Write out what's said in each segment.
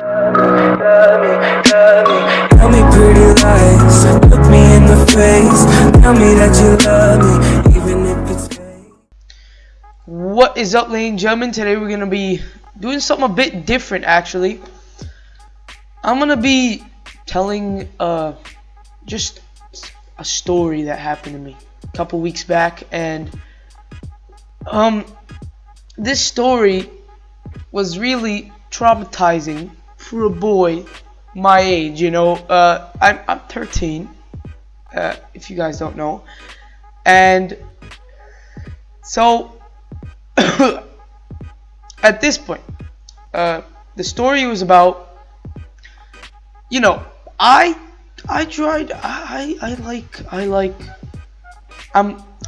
Tell me pretty lies, look me in the face. Tell me that you love me, even if it's fake. What is up, ladies and gentlemen? Today we're gonna be doing something a bit different. Actually, I'm gonna be telling just a story that happened to me a couple weeks back, and this story was really traumatizing for a boy my age. I'm 13, if you guys don't know, and so at this point, the story was about, I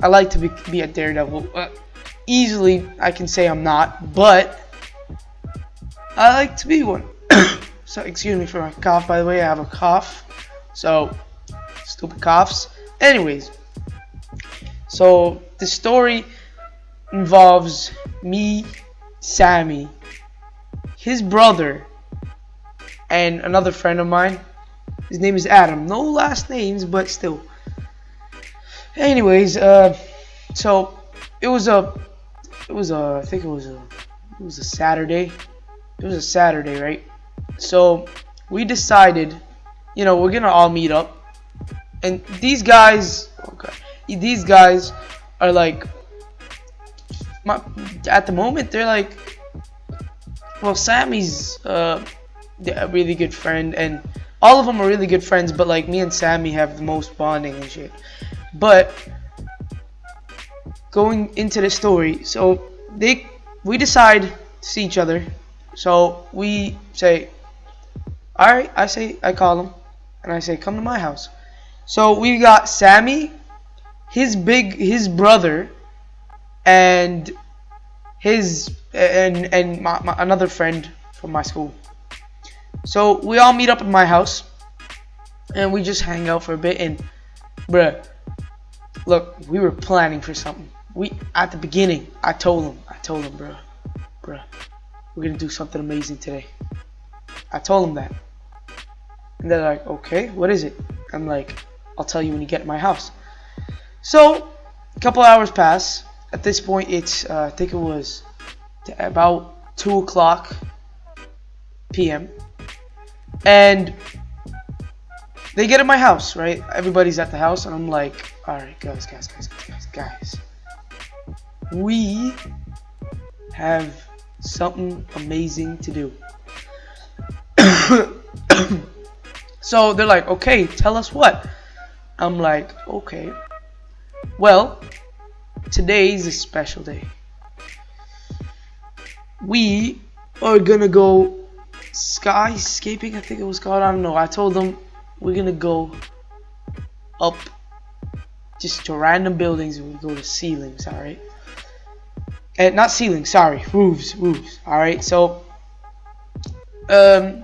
like to be a daredevil. Easily, I can say I'm not, but I like to be one. So, excuse me for my cough, by the way. I have a cough, so stupid coughs. Anyways, so the story involves me, Sammy, his brother, and another friend of mine. His name is Adam. No last names, but still. Anyways, so it was a Saturday. It was a Saturday, right? So we decided, we're gonna all meet up, and these guys are like, at the moment they're like, well, Sammy's a really good friend, and all of them are really good friends, but like me and Sammy have the most bonding and shit. But going into the story, so we decide to see each other. So we say, alright, I call him, and I say, come to my house. So we got Sammy, his brother, and another friend from my school. So we all meet up at my house, and we just hang out for a bit. And bruh, look, we were planning for something. At the beginning, I told him, bruh, we're gonna do something amazing today. I told him that, and they're like, okay, what is it? I'm like, I'll tell you when you get to my house. So a couple hours pass. At this point, it's I think it was about 2:00 p.m. and they get at my house, right? Everybody's at the house, and I'm like, alright, guys, we have something amazing to do. So they're like, okay, tell us what. I'm like, okay, well, today's a special day. We are gonna go skyscaping, I think it was called. I don't know. I told them we're gonna go up just to random buildings, and we go to ceilings, alright? And not ceilings, sorry, roofs, alright? So they're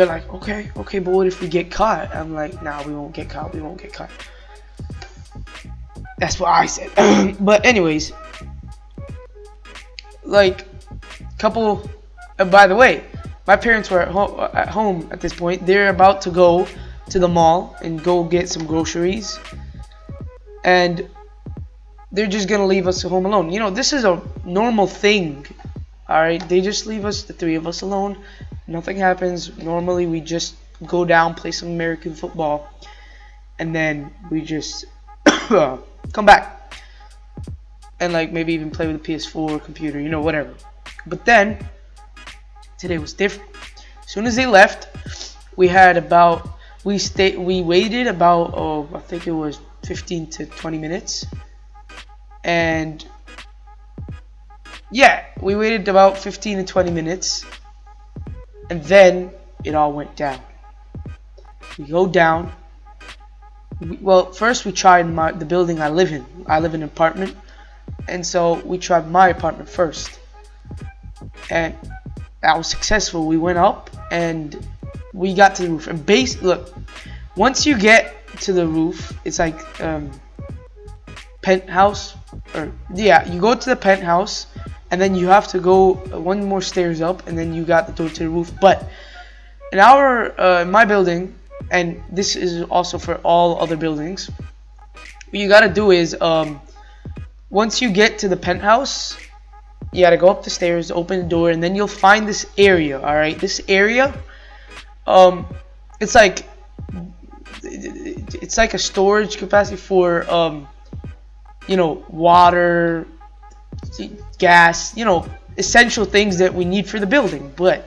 like, okay, but what if we get caught? I'm like, nah, we won't get caught. That's what I said. But anyways, like, by the way, my parents were at home at this point. They're about to go to the mall and go get some groceries, and they're just gonna leave us home alone. This is a normal thing, alright? They just leave us, the three of us, alone. Nothing happens. Normally we just go down, play some American football, and then we just come back and like maybe even play with the PS4 computer, whatever. But then today was different. As soon as they left, we waited about I think it was 15 to 20 minutes. And yeah, we waited about 15 to 20 minutes, and then it all went down. We go down. Well, first we tried the building I live in. I live in an apartment, and so we tried my apartment first, and that was successful. We went up and we got to the roof. And look, once you get to the roof, it's like penthouse, or yeah, you go to the penthouse, and then you have to go one more stairs up, and then you got the door to the roof. But in our in my building, and this is also for all other buildings, what you gotta do is once you get to the penthouse, you gotta go up the stairs, open the door, and then you'll find this area. All right, this area, it's like a storage capacity for you know, water, gas, you know, essential things that we need for the building. But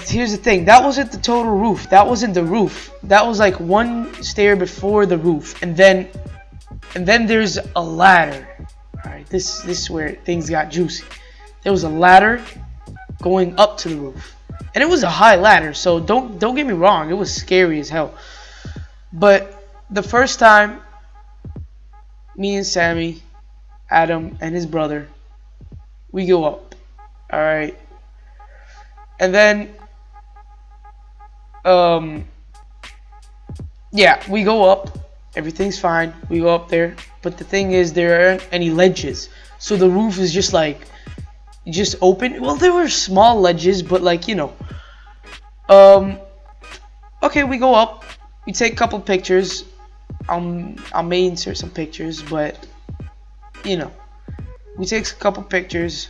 here's the thing, that wasn't the total roof, that wasn't the roof, that was like one stair before the roof, and then there's a ladder. All right, this is where things got juicy. There was a ladder going up to the roof, and it was a high ladder, so don't get me wrong, it was scary as hell. But the first time, me and Sammy, Adam, and his brother, we go up. All right, and then yeah, we go up, everything's fine, we go up there, but the thing is, there aren't any ledges, so the roof is just like just open. Well, there were small ledges, but like, you know, okay, we go up, we take a couple pictures. I may insert some pictures, but you know, we take a couple pictures.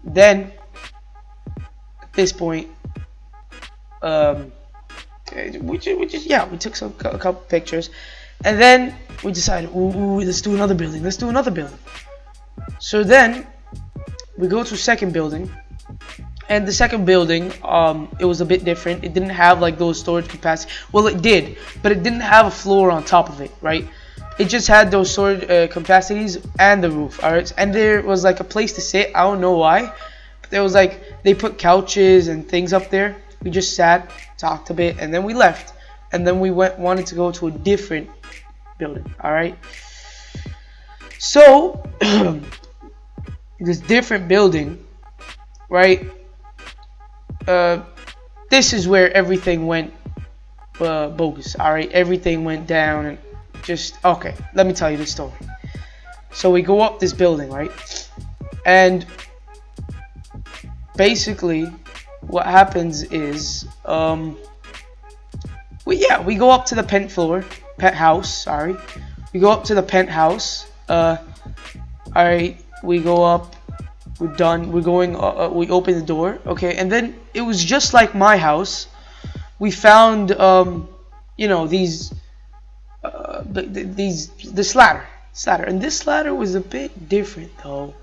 Then at this point, we took a couple pictures, and then we decided, ooh, let's do another building. Let's do another building. So then we go to second building, and the second building, it was a bit different. It didn't have like those storage capacity. Well, it did, but it didn't have a floor on top of it, right? It just had those storage capacities and the roof. All right, and there was like a place to sit. I don't know why, but there was like, they put couches and things up there. We just sat, talked a bit, and then we left. And then we wanted to go to a different building. All right, so this different building, right? This is where everything went bogus. All right, everything went down, and just, okay, let me tell you the story. So we go up this building, right? And basically what happens is we go up to the penthouse, sorry. We go up to the penthouse. Alright, we go up, we're done, we're going, we open the door, okay, and then it was just like my house. We found you know, this ladder, and this ladder was a bit different though.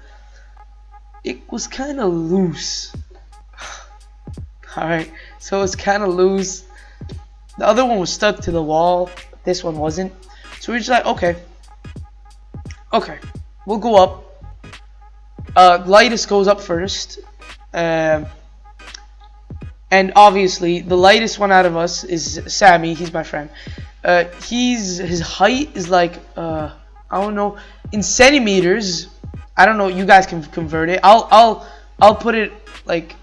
It was kind of loose. Alright, so it's kind of loose. The other one was stuck to the wall, this one wasn't. So we're just like, okay, we'll go up. Lightest goes up first, and obviously the lightest one out of us is Sammy. He's my friend. His height is like I don't know, in centimeters. I don't know. You guys can convert it. I'll put it like,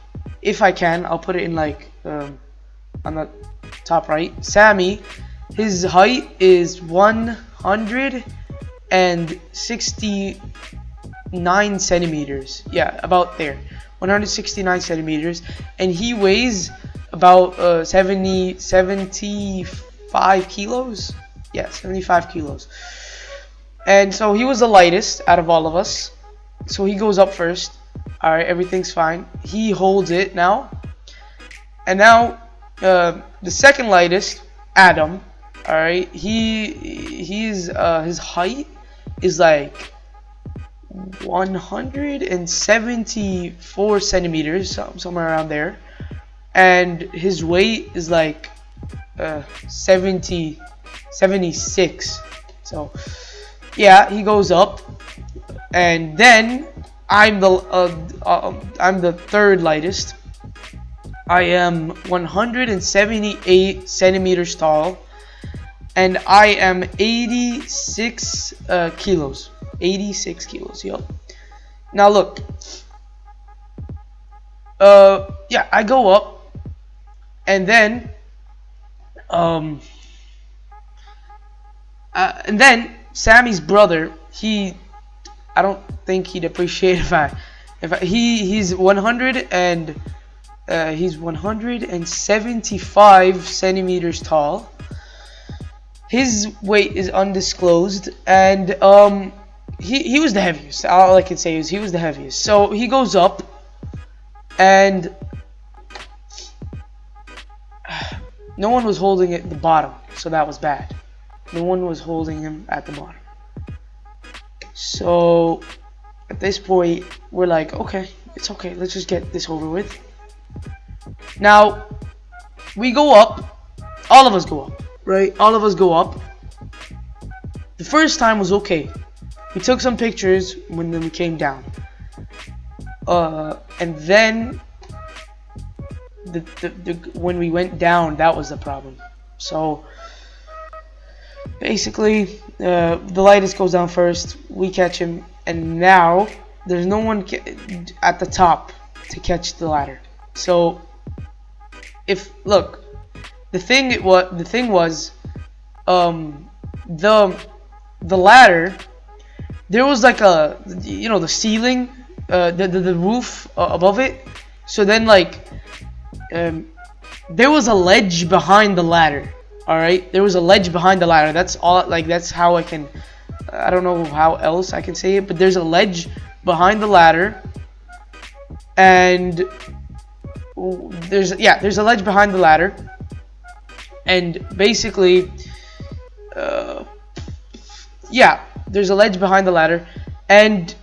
if I can, I'll put it in like on the top right. Sammy, his height is 169 centimeters. Yeah, about there. 169 centimeters, and he weighs about 75 kilos. Yeah, 75 kilos. And so he was the lightest out of all of us. So he goes up first. All right, everything's fine. He holds it now. And now the second lightest, Adam. All right, his height is like 174 centimeters, somewhere around there, and his weight is like 76. So yeah, he goes up, and then I'm the third lightest. I am 178 centimeters tall, and I am 86 kilos. 86 kilos, yo. Now look, yeah, I go up, and then Sammy's brother, he I don't think he'd appreciate he's 100 and he's 175 centimeters tall. His weight is undisclosed, and he was the heaviest. All I can say is he was the heaviest. So he goes up, and no one was holding it at the bottom, so that was bad. No one was holding him at the bottom. So at this point, we're like, okay, it's okay. Let's just get this over with. Now we go up. All of us go up, right? All of us go up. The first time was okay. We took some pictures when we came down. And then when we went down, that was the problem. So basically, the lightest goes down first. We catch him, and now there's no one at the top to catch the ladder. So the thing was, the ladder, there was like a, the ceiling, the roof above it. So then there was a ledge behind the ladder. All right, there was a ledge behind the ladder. That's all. That's how I don't know how else I can say it, but there's a ledge behind the ladder, and there's a ledge behind the ladder, and basically, there's a ledge behind the ladder, and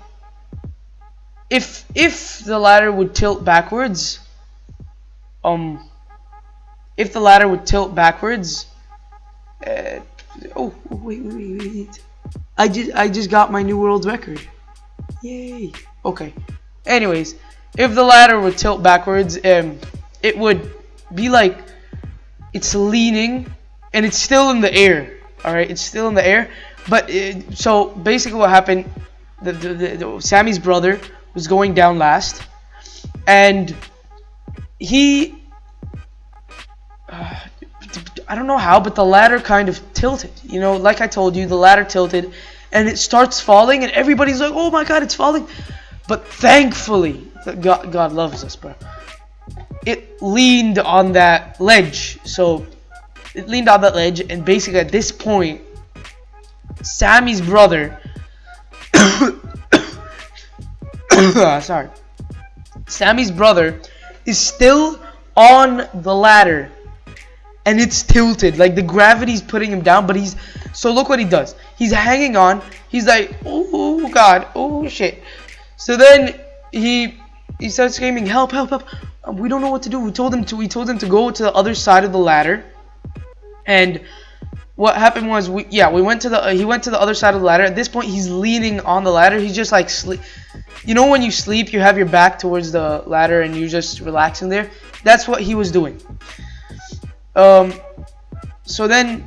if the ladder would tilt backwards, wait. I just got my new world record. Yay. Okay. Anyways, if the ladder would tilt backwards, it would be like it's leaning and it's still in the air. All right, it's still in the air. But so basically, what happened? Sammy's brother was going down last, and he. I don't know how, but the ladder kind of tilted. Like I told you, the ladder tilted, and it starts falling, and everybody's like, "Oh my God, it's falling!" But thankfully, God loves us, bro. It leaned on that ledge, so it leaned on that ledge, and basically at this point, Sammy's brother, Sammy's brother is still on the ladder. And it's tilted, like the gravity's putting him down, but so look what he does. He's hanging on. He's like, oh God, oh shit. So then he starts screaming, help, help, help. We don't know what to do. We told him to go to the other side of the ladder. And what happened was he went to the other side of the ladder. At this point, he's leaning on the ladder. He's just like sleep. When you sleep, you have your back towards the ladder and you're just relaxing there. That's what he was doing. So then,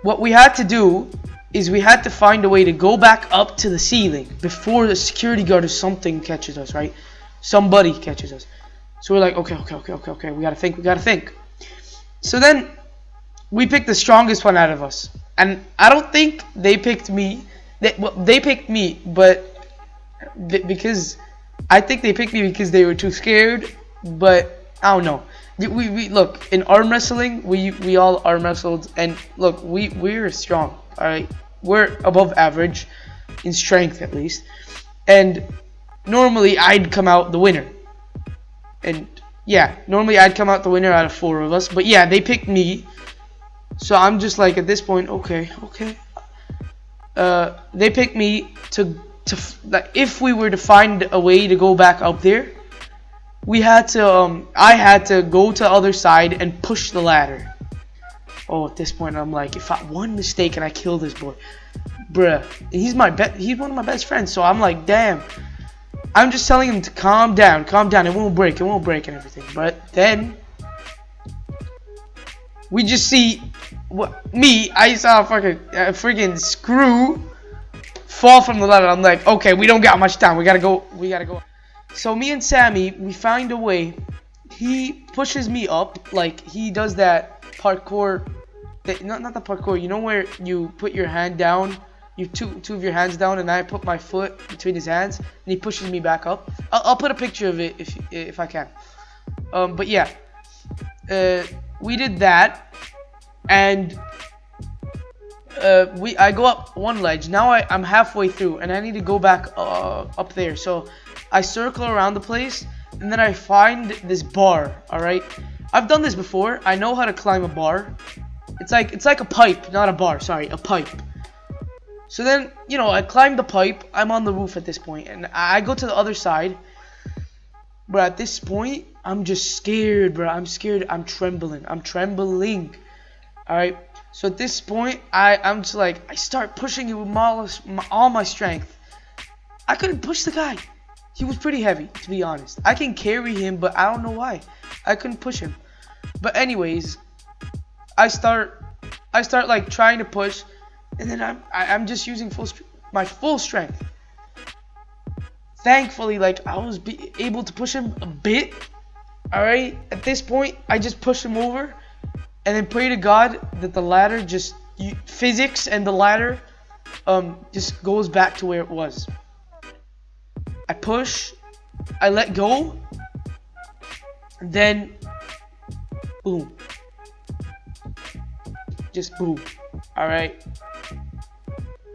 what we had to do is we had to find a way to go back up to the ceiling before the security guard or something catches us, right? Somebody catches us. So we're like, okay, we gotta think. So then, we picked the strongest one out of us, and I don't think they picked me. They picked me, but because. I think they picked me because they were too scared, but I don't know. We look, in arm wrestling, we all arm wrestled, and look, we're strong. All right, we're above average in strength at least, and normally I'd come out the winner. And normally I'd come out the winner out of 4 of us, but they picked me, so I'm just like at this point, okay. They picked me to if we were to find a way to go back up there, I had to go to the other side and push the ladder. Oh, at this point I'm like, if one mistake and I kill this boy, bruh, he's one of my best friends, so I'm like, damn. I'm just telling him to calm down, it won't break and everything. But then we just see I saw a freaking screw fall from the ladder. I'm like, okay, we don't got much time. We gotta go. So me and Sammy, we find a way. He pushes me up, like he does that parkour not the parkour. You know where you put your hand down, you two of your hands down, and I put my foot between his hands, and he pushes me back up. I'll put a picture of it if I can. But yeah, we did that, and I go up one ledge. Now I'm halfway through, and I need to go back up there. So I circle around the place, and then I find this bar. All right, I've done this before. I know how to climb a bar. It's like a pipe, not a bar. Sorry, a pipe. So then, you know, I climb the pipe. I'm on the roof at this point, and I go to the other side. But at this point, I'm just scared, bro. I'm scared. I'm trembling. All right. So at this point, I'm just like, I start pushing it with all my strength. I couldn't push the guy. He was pretty heavy, to be honest. I can carry him, but I don't know why. I couldn't push him. But anyways, I start like trying to push, and then I'm just using my full strength. Thankfully, like, I was able to push him a bit. All right. At this point, I just push him over, and then pray to God that the ladder physics and the ladder just goes back to where it was. I push, I let go, and then boom. Just boom. All right.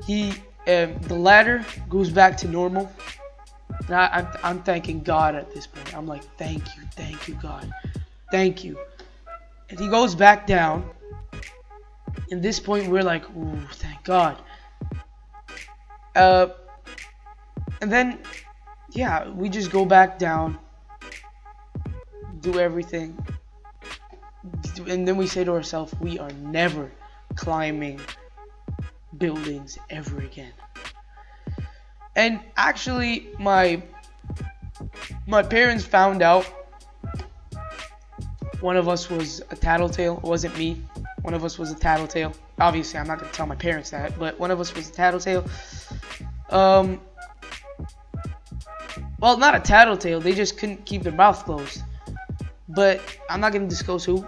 The ladder goes back to normal. And I'm thanking God at this point. I'm like, thank you, God, thank you. And he goes back down. At this point, we're like, ooh, thank God. And then, yeah, we just go back down, do everything, and then we say to ourselves, we are never climbing buildings ever again. And actually, my parents found out. One of us was a tattletale. It wasn't me. One of us was a tattletale. Obviously, I'm not going to tell my parents that, but one of us was a tattletale. Well, not a tattletale. They just couldn't keep their mouth closed. But I'm not going to disclose who.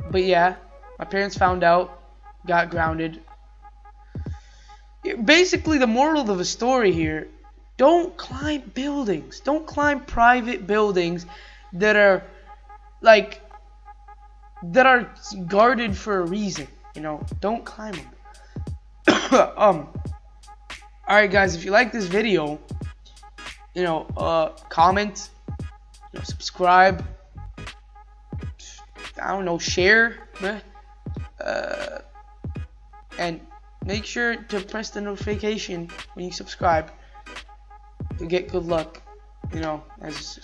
But yeah, my parents found out, got grounded. Basically, the moral of the story here, don't climb buildings. Don't climb private buildings that are guarded for a reason. You know, don't climb them. Alright guys, if you like this video, you know, comment, you know, subscribe, I don't know, share, and make sure to press the notification when you subscribe to get good luck, you know, as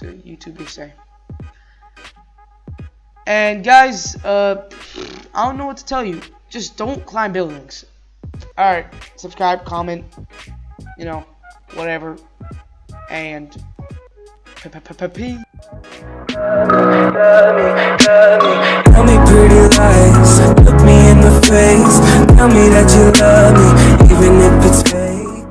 YouTubers say. And guys, I don't know what to tell you. Just don't climb buildings. Alright, subscribe, comment, you know, whatever. And peace. Tell me pretty lies, look me in the face. Tell me that you love me, even if it's